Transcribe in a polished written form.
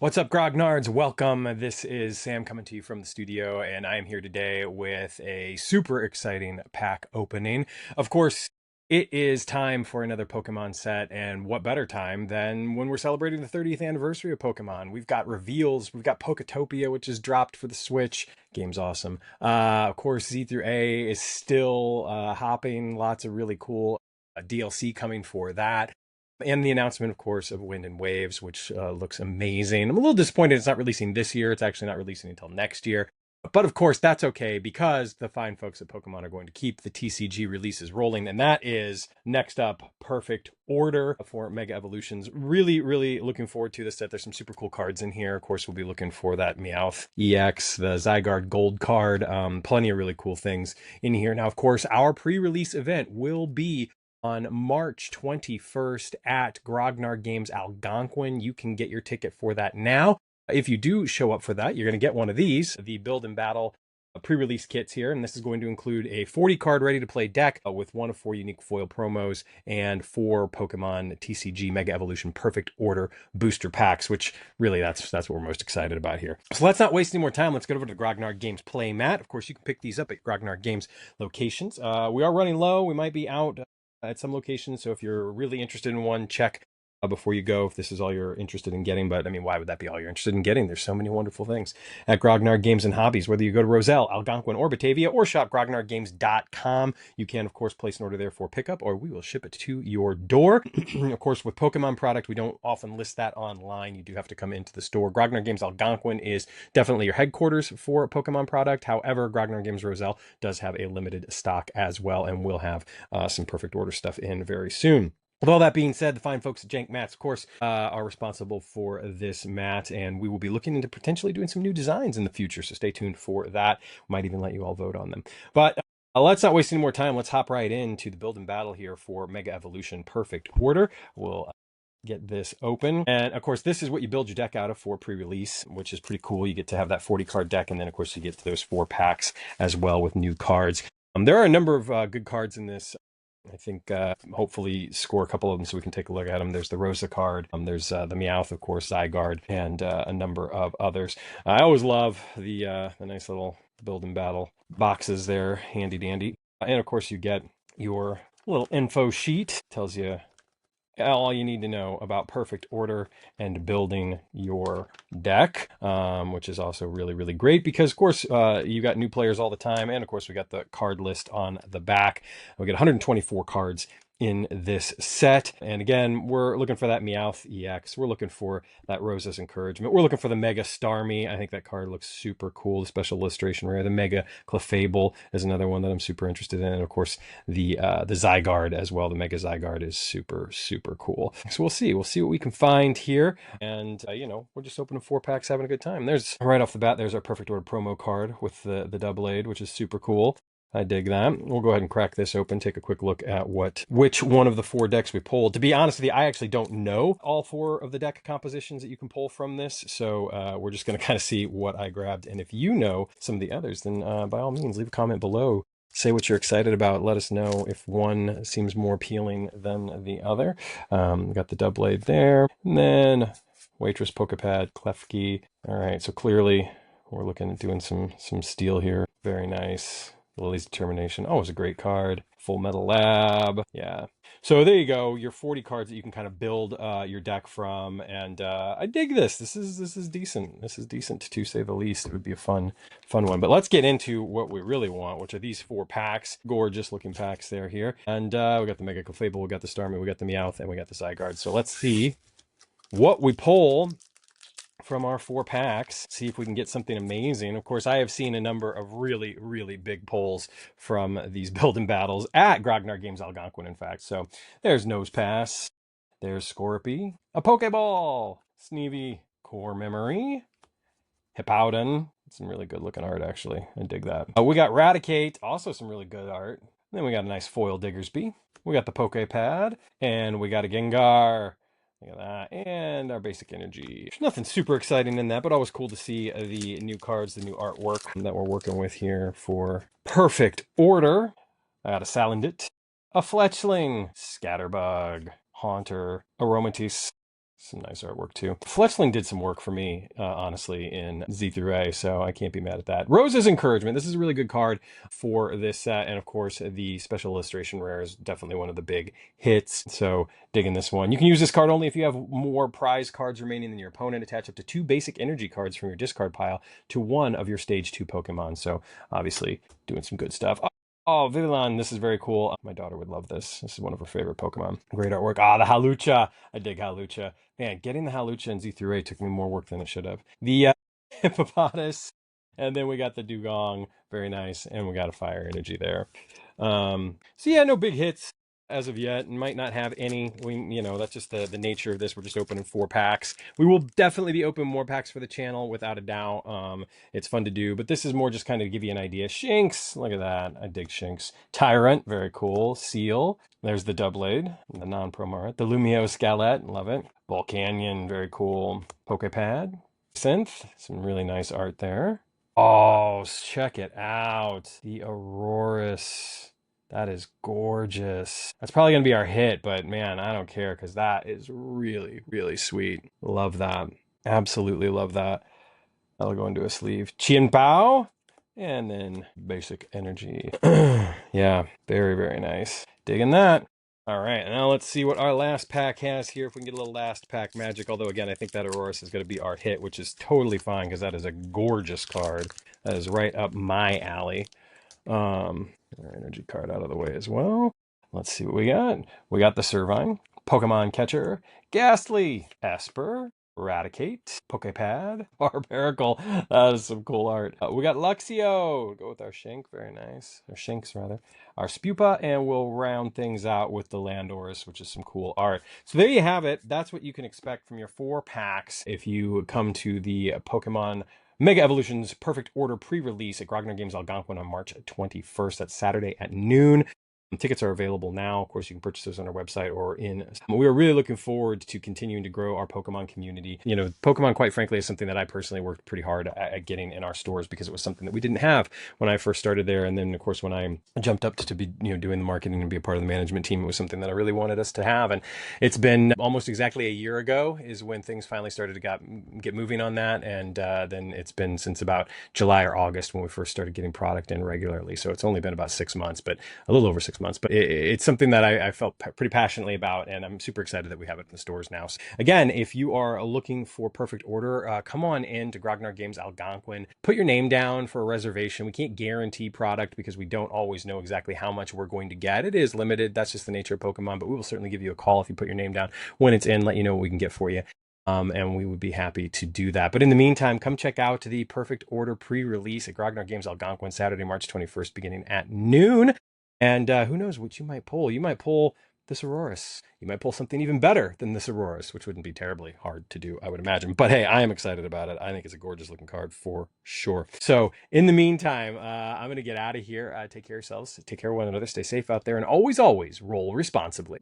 What's up, Grognards? Welcome. This is Sam coming to you from the studio, and I am here today with a super exciting pack opening. Of course, it is time for another Pokemon set, and what better time than when we're celebrating the 30th anniversary of Pokemon? We've got reveals, we've got Poketopia, which is dropped for the Switch. Game's awesome. Of course, Z through A is still hopping, lots of really cool DLC coming for that. And the announcement, of course, of Wind and Waves, which looks amazing. I'm a little disappointed it's not releasing this year. It's actually not releasing until next year. But of course, that's okay because the fine folks at Pokemon are going to keep the TCG releases rolling. And that is next up, Perfect Order for Mega Evolutions. Really, really looking forward to this set. There's some super cool cards in here. Of course, we'll be looking for that Meowth EX, the Zygarde Gold card. Plenty of really cool things in here. Now, of course, our pre-release event will be on March 21st at Grognard Games Algonquin. You can get your ticket for that now. If you do show up for that, you're going to get one of these, the Build and Battle pre-release kits here, and this is going to include a 40 card ready to play deck with one of 4 unique foil promos and 4 Pokemon TCG Mega Evolution Perfect Order booster packs, which really that's what we're most excited about here. So let's not waste any more time. Let's get over to the Grognard Games play mat. Of course, you can pick these up at Grognard Games locations. We are running low. We might be out at some locations. So if you're really interested in one, check before you go if this is all you're interested in getting. But I mean, why would that be all you're interested in getting? There's so many wonderful things at Grognard Games and Hobbies. Whether you go to Roselle, Algonquin, or Batavia, or shop grognardgames.com, you can, of course, place an order there for pickup, or we will ship it to your door. Of course, with Pokemon product, we don't often list that online. You do have to come into the store. Grognard Games Algonquin is definitely your headquarters for Pokemon product. However, Grognard Games Roselle does have a limited stock as well, and will have some Perfect Order stuff in very soon. With all that being said, the fine folks at Jank Mats, of course, are responsible for this mat, and we will be looking into potentially doing some new designs in the future, so stay tuned for that. Might even let you all vote on them. But let's not waste any more time. Let's hop right into the build and battle here for Mega Evolution Perfect Order. We'll get this open. And of course, this is what you build your deck out of for pre-release, which is pretty cool. You get to have that 40 card deck, and then of course you get to those 4 packs as well with new cards. There are a number of good cards in this. I think hopefully score a couple of them so we can take a look at them. There's the Rosa card. There's the Meowth, of course, Zygarde, and a number of others. I always love the nice little build and battle boxes there, handy dandy. And of course, you get your little info sheet. Tells you all you need to know about Perfect Order and building your deck, which is also really, really great because, of course, you got new players all the time. And, of course, we got the card list on the back. We get 124 cards in this set. And again, we're looking for that Meowth EX. We're looking for that Rosa's Encouragement. We're looking for the Mega Starmie. I think that card looks super cool. The special illustration rare. The Mega Clefable is another one that I'm super interested in. And of course, the Zygarde as well. The Mega Zygarde is super, super cool. So we'll see. We'll see what we can find here. And, we're just opening 4 packs, having a good time. There's, right off the bat, there's our Perfect Order promo card with the double aid, which is super cool. I dig that. We'll go ahead and crack this open, take a quick look at which one of the 4 decks we pulled. To be honest with you, I actually don't know all 4 of the deck compositions that you can pull from this, so we're just going to kind of see what I grabbed. And if you know some of the others, then by all means, leave a comment below. Say what you're excited about. Let us know if one seems more appealing than the other. Got the double blade there. And then Waitress, Pokepad, Klefki. All right, so clearly we're looking at doing some steel here. Very nice. Lily's Determination. Oh, it's a great card. Full Metal Lab. Yeah. So there you go. Your 40 cards that you can kind of build your deck from. And I dig this. This is decent. This is decent to say the least. It would be a fun one. But let's get into what we really want, which are these 4 packs. Gorgeous looking packs there here. And we got the Mega Clefable, we got the Starmie, we got the Meowth, and we got the Zygarde. So let's see what we pull from our 4 packs, see if we can get something amazing. Of course, I have seen a number of really, really big pulls from these build and battles at Grognard Games Algonquin, in fact. So there's Nosepass, there's Scorpy, a Pokeball, Sneevy, Core Memory, Hippowdon. Some really good looking art, actually. I dig that. We got Raticate, also some really good art. Then we got a nice foil Diggersby. We got the Pokepad, and we got a Gengar. Look at that. And our basic energy. There's nothing super exciting in that, but always cool to see the new cards, the new artwork that we're working with here for Perfect Order. I got a Salandit, a Fletchling, Scatterbug, Haunter, Aromatisse, Some nice artwork too. Fletchling did some work for me, honestly, in Z through A, so I can't be mad at that. Rose's Encouragement. This is a really good card for this set, and of course, the special illustration rare is definitely one of the big hits. So digging this one. You can use this card only if you have more prize cards remaining than your opponent. Attach up to 2 basic energy cards from your discard pile to one of your stage 2 Pokemon. So obviously doing some good stuff. Oh, Vivillon, this is very cool. My daughter would love this. This is one of her favorite Pokemon. Great artwork. Ah, the Halucha. I dig Halucha. Man, getting the Halucha in Z through A took me more work than it should have. The Hippopotas, and then we got the Dugong. Very nice. And we got a Fire Energy there. So yeah, no big hits as of yet, and might not have any. That's just the nature of this. We're just opening 4 packs. We will definitely be opening more packs for the channel, without a doubt. It's fun to do, but this is more just kind of to give you an idea. Shinx, look at that. I dig Shinx. Tyrant, very cool. Seal, there's the Doublade, the non-promo art. The Lumio Scalet, love it. Volcanion, very cool. Pokepad, Synth, some really nice art there. Oh, check it out. The Aurorus. That is gorgeous. That's probably going to be our hit, but man, I don't care because that is really, really sweet. Love that. Absolutely love that. That'll go into a sleeve. Chien Pao. And then basic energy. Yeah, very, very nice. Digging that. All right, now let's see what our last pack has here. If we can get a little last pack magic. Although, again, I think that Aurorus is going to be our hit, which is totally fine because that is a gorgeous card. That is right up my alley. Our energy card out of the way as well. Let's see what we got. We got the Servine, Pokemon Catcher, Ghastly, Esper, Eradicate, Pokepad, Barbaracle. That is some cool art. We got Luxio. Go with our Shink. Very nice. Or Shinx, rather. Our Spupa, and we'll round things out with the Landorus, which is some cool art. So there you have it. That's what you can expect from your 4 packs if you come to the Pokemon Mega Evolutions Perfect Order pre-release at Grognar Games Algonquin on March 21st. That's Saturday at noon. Tickets are available now. Of course, you can purchase those on our website or in. We are really looking forward to continuing to grow our Pokemon community. Pokemon, quite frankly, is something that I personally worked pretty hard at getting in our stores because it was something that we didn't have when I first started there. And then, of course, when I jumped up to be, doing the marketing and be a part of the management team, it was something that I really wanted us to have. And it's been almost exactly a year ago is when things finally started to get moving on that. And then it's been since about July or August when we first started getting product in regularly. So it's only been about 6 months, but a little over 6 months. But it's something that I felt pretty passionately about, and I'm super excited that we have it in the stores now. So again, if you are looking for Perfect Order, come on in to Grognar Games Algonquin. Put your name down for a reservation. We can't guarantee product because we don't always know exactly how much we're going to get. It is limited. That's just the nature of Pokemon, but we will certainly give you a call if you put your name down when it's in, let you know what we can get for you. And we would be happy to do that. But in the meantime, come check out the Perfect Order pre-release at Grognar Games Algonquin, Saturday, March 21st, beginning at noon. And who knows what you might pull. You might pull this Aurorus. You might pull something even better than this Aurorus, which wouldn't be terribly hard to do, I would imagine. But hey, I am excited about it. I think it's a gorgeous looking card for sure. So in the meantime, I'm going to get out of here. Take care of yourselves. Take care of one another. Stay safe out there. And always, always roll responsibly.